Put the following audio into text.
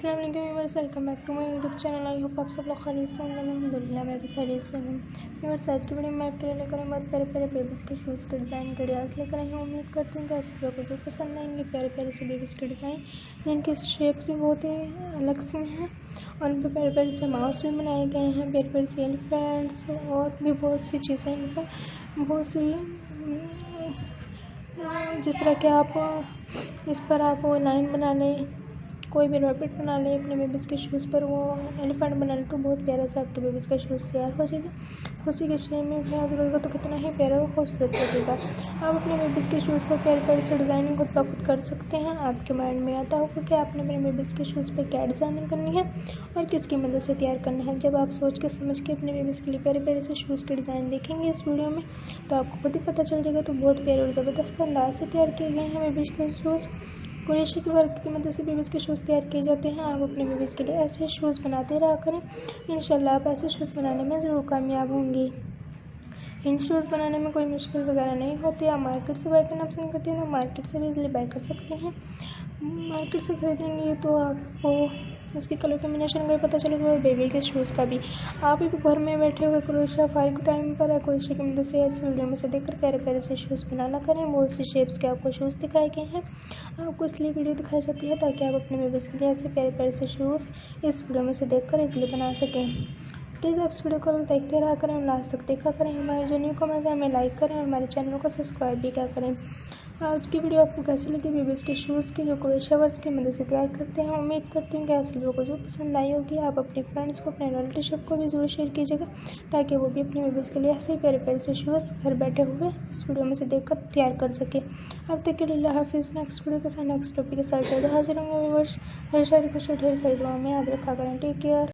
अस्सलाम वालेकुम viewers, welcome back to my YouTube channel. I hope आप सब लोग खैरियत से होंगे। अल्हम्दुलिल्लाह मैं भी खैरियत से हूँ। व्यूअर्स, आज की वीडियो में आपके लिए लेकर बहुत प्यारे प्यारे बेबीज़ के शूज़ के डिज़ाइन के आइडियाज़ लेकर आई हूँ। उम्मीद करती हूँ कि आप सब लोगों को जो पसंद आएंगे। प्यारे प्यारे से बेबीज़ के डिज़ाइन जिनकी शेप्स भी बहुत ही अलग सी हैं और उन पर प्यारे प्यारे से माउस भी बनाए गए हैं, प्यारे प्यारे से एलिफेंट्स और भी बहुत सी चीज़ें इन पर बहुत सी जिस तरह के आप इस पर आप वो लाइन बना लें, कोई भी रैबिट बना लें अपने बेबीज़ के शूज़ पर, वो एलिफेंट बना लें तो बहुत प्यारा सा आपके बेबीज़ का शूज़ तैयार हो जाएगा। उसी के शेप में फ्लावर्स लगेगा तो कितना ही प्यारा और खूबसूरत लगेगा। आप अपने बेबीज़ के शूज़ पर प्यारे प्यारे से डिज़ाइनिंग खुद ब खुद कर सकते हैं। आपके माइंड में आता होगा कि आपने अपने बेबीज़ के शूज़ पर क्या डिज़ाइनिंग करनी है और किसकी मदद से तैयार करना है। जब आप सोच के समझ के अपने बेबीज़ के लिए प्यारे प्यारे से शूज़ के डिज़ाइन देखेंगे इस वीडियो में तो आपको खुद ही पता चल जाएगा। तो बहुत प्यारे और ज़बरदस्त अंदाज से तैयार किए गए हैं बेबीज़ के शूज़। कुरेशी के वर्क की मदद से बेबीज़ के शूज़ तैयार किए जाते हैं। आप अपने बेबीज़ के लिए ऐसे शूज़ बनाते रहा करें, इंशाल्लाह आप ऐसे शूज़ बनाने में ज़रूर कामयाब होंगी। इन शूज़ बनाने में कोई मुश्किल वगैरह नहीं होती। आप मार्केट से बाय करना पसंद करते हैं तो मार्केट से भी इजीली बाय कर सकते हैं। मार्केट से खरीदेंगे तो आपको उसकी कलर कॉम्बिनेशन का भी पता चलेगा, बेबी के शूज़ का भी। आप भी घर में बैठे हुए क्रोशिया फारिग टाइम पर या क्रोशिया की मदद से ऐसे वीडियो में से देखकर प्यारे प्यारे से शूज़ बनाना करें। बहुत सी शेप्स के आपको शूज़ दिखाए गए हैं। आपको इसलिए वीडियो दिखाई जाती है ताकि आप अपने बेबीज़ के लिए ऐसे प्यारे प्यारे से शूज़ इस वीडियो में से देखकर इजीली बना सकें। प्लीज़ आप इस वीडियो को देखते रहा करें और लास्ट तक देखा करें। हमारे जो न्यू कमेंट्स हैं हमें लाइक करें और हमारे चैनल को सब्सक्राइब भी क्या करें। आज की वीडियो आपको कैसी लगी बेबीज़ के शूज़ की जो क्रोशिया वर्क्स की मदद से तैयार करते हैं। उम्मीद करती हूँ कि आप सभी लोगों को जो पसंद आई होगी। आप अपने फ्रेंड्स को, अपने रिलेटिव को भी ज़रूर शेयर कीजिएगा ताकि वो भी अपने बेबीज़ के लिए ऐसे प्यारे प्यारे से शूज़ घर बैठे हुए इस वीडियो में से देखकर तैयार कर सके। अब तक के लिए अल्लाह हाफिज़। नेक्स्ट वीडियो के साथ नेक्स्ट टॉपिक के साथ जल्द हाजिर होंगे व्यूअर्स। ढेर सारी खुशी ढेर सारी दुआ में याद रखा करें। Take care.